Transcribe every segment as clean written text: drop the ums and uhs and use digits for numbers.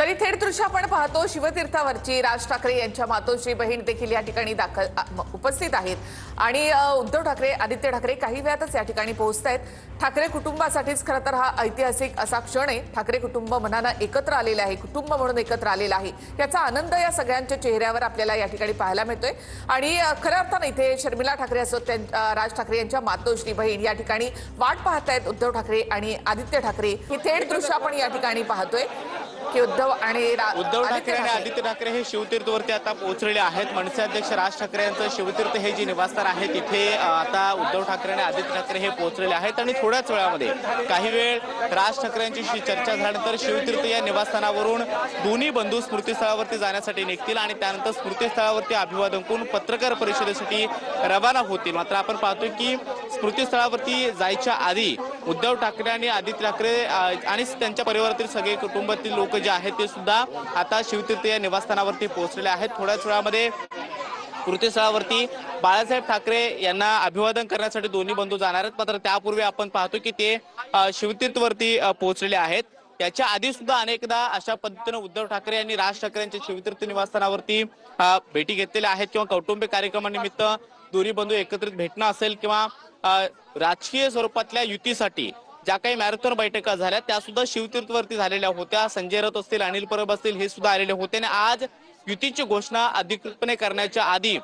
तरी थेट दृश्य आपण पाहतो शिवतीर्थावरची राज ठाकरे यांच्या मातोश्री बहीण देखील या ठिकाणी उपस्थित आहेत आणि उद्धव ठाकरे आदित्य ठाकरे काही वेळातच या ठिकाणी पोहोचतायत। ठाकरे कुटुंबासाठीच खरं तर हा ऐतिहासिक असा क्षण आहे। ठाकरे कुटुंब मनानं एकत्र आलेलं आहे, कुटुंब म्हणून एकत्र आलेलं आहे। याचा आनंद या सगळ्यांच्या चेहऱ्यावर आपल्याला या ठिकाणी पाहायला मिळतोय आणि खऱ्या अर्थाने इथे शर्मिला ठाकरे असो राज ठाकरे यांच्या मातोश्री बहीण या ठिकाणी वाट पाहतायत उद्धव ठाकरे आणि आदित्य ठाकरे। ही थेट दृश्य आपण या ठिकाणी पाहतोय की उद्धव ठाकरे आणि आदित्य ठाकरे हे शिवतीर्थवरती आता पोहोचलेले आहेत। मनसे अध्यक्ष राज ठाकरे यांचं शिवतीर्थ हे जे निवासस्थान आहे तिथे आता उद्धव ठाकरे आणि आदित्य ठाकरे हे पोहोचलेले आहेत आणि थोड्याच वेळामध्ये काही वेळ राज ठाकरे यांच्याशी चर्चा झाल्यानंतर शिवतीर्थ या निवासस्थानावरून दोन्ही बंधू स्मृतीस्थळावरती जाण्यासाठी निघतील आणि त्यानंतर स्मृतीस्थळावरती अभिवादन करून पत्रकार परिषदेसाठी रवाना होतील। मात्र आपण पाहतोय की स्मृतीस्थळावरती जायच्या आधी उद्धव ठाकरे आणि आदित्य ठाकरे आणि त्यांच्या परिवारातील सगळे कुटुंबातील लोक जे आहेत ते सुद्धा आता शिवतीर्थ या निवासस्थानावरती पोहोचलेले आहेत। थोड्याच वेळामध्ये स्मृतीस्थळावरती बाळासाहेब ठाकरे यांना अभिवादन करण्यासाठी दोन्ही बंधू जाणार आहेत। मात्र त्यापूर्वी आपण पाहतो की ते शिवतीर्थवरती पोहोचलेले आहेत। त्याच्या आधी सुद्धा अनेकदा अशा पद्धतीने उद्धव ठाकरे यांनी राज ठाकरे यांच्या शिवतीर्थ निवासस्थानावरती भेटी घेतलेल्या आहेत किंवा कौटुंबिक कार्यक्रमानिमित्त दोन्ही बंधू एकत्रित भेटणं असेल किंवा राजकीय स्वरूपातल्या युतीसाठी ज्या काही मॅरेथॉन बैठका झाल्या त्या सुद्धा शिवतीर्थवरती झालेल्या होत्या। संजय राऊत असतील, अनिल परब असतील हे सुद्धा आलेले होते आणि आज युतीची घोषणा अधिकृतपणे करण्याच्या आधी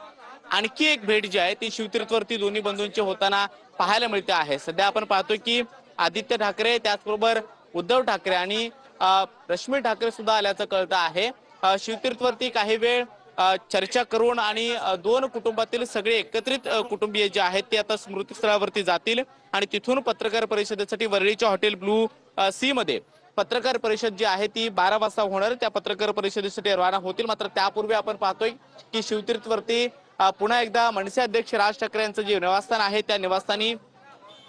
आणखी एक भेट जी आहे ती शिवतीर्थवरती दोन्ही बंधूंची होताना पाहायला मिळते आहे। सध्या आपण पाहतोय की आदित्य ठाकरे त्याचबरोबर उद्धव ठाकरे आणि रश्मी ठाकरे सुद्धा आल्याचं कळतं आहे। शिवतीर्थवरती काही वेळ चर्चा करून आणि दोन कुटुंबातील सगळे एकत्रित कुटुंबीय जे आहेत ते आता स्मृतीस्थळावरती जातील आणि तिथून पत्रकार परिषदेसाठी वरळीच्या हॉटेल ब्लू सी मध्ये पत्रकार परिषद जी आहे ती 12 वाजता होणार। त्या पत्रकार परिषदेसाठी रवाना होतील। मात्र त्यापूर्वी आपण पाहतोय की शिवतीर्थवरती पुन्हा एकदा मनसे अध्यक्ष राज ठाकरे यांचं जे निवासस्थान आहे त्या निवासस्थानी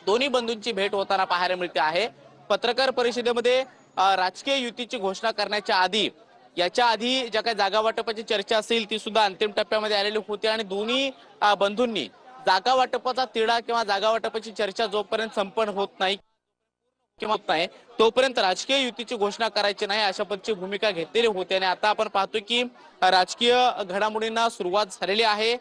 दोन्ही बंधूंची भेट होताना पाहायला मिळते आहे। पत्रकार परिषदेमध्ये राजकीय युतीची घोषणा करण्याच्या आधी याच्या आधी ज्या काही जागा वाटपाची चर्चा असेल ती सुद्धा अंतिम टप्प्यामध्ये आलेली होती आणि दोन्ही बंधूंनी जागा वाटपाचा तिढा किंवा जागा वाटपाची चर्चा जोपर्यंत संपन्न होत नाही तोपर्यंत राजकीय युतीची घोषणा करायची नाही अशा पद्धतीची भूमिका घेतलेली होती आणि आता आपण पाहतोय की राजकीय घडामोडींना सुरुवात झालेली आहे।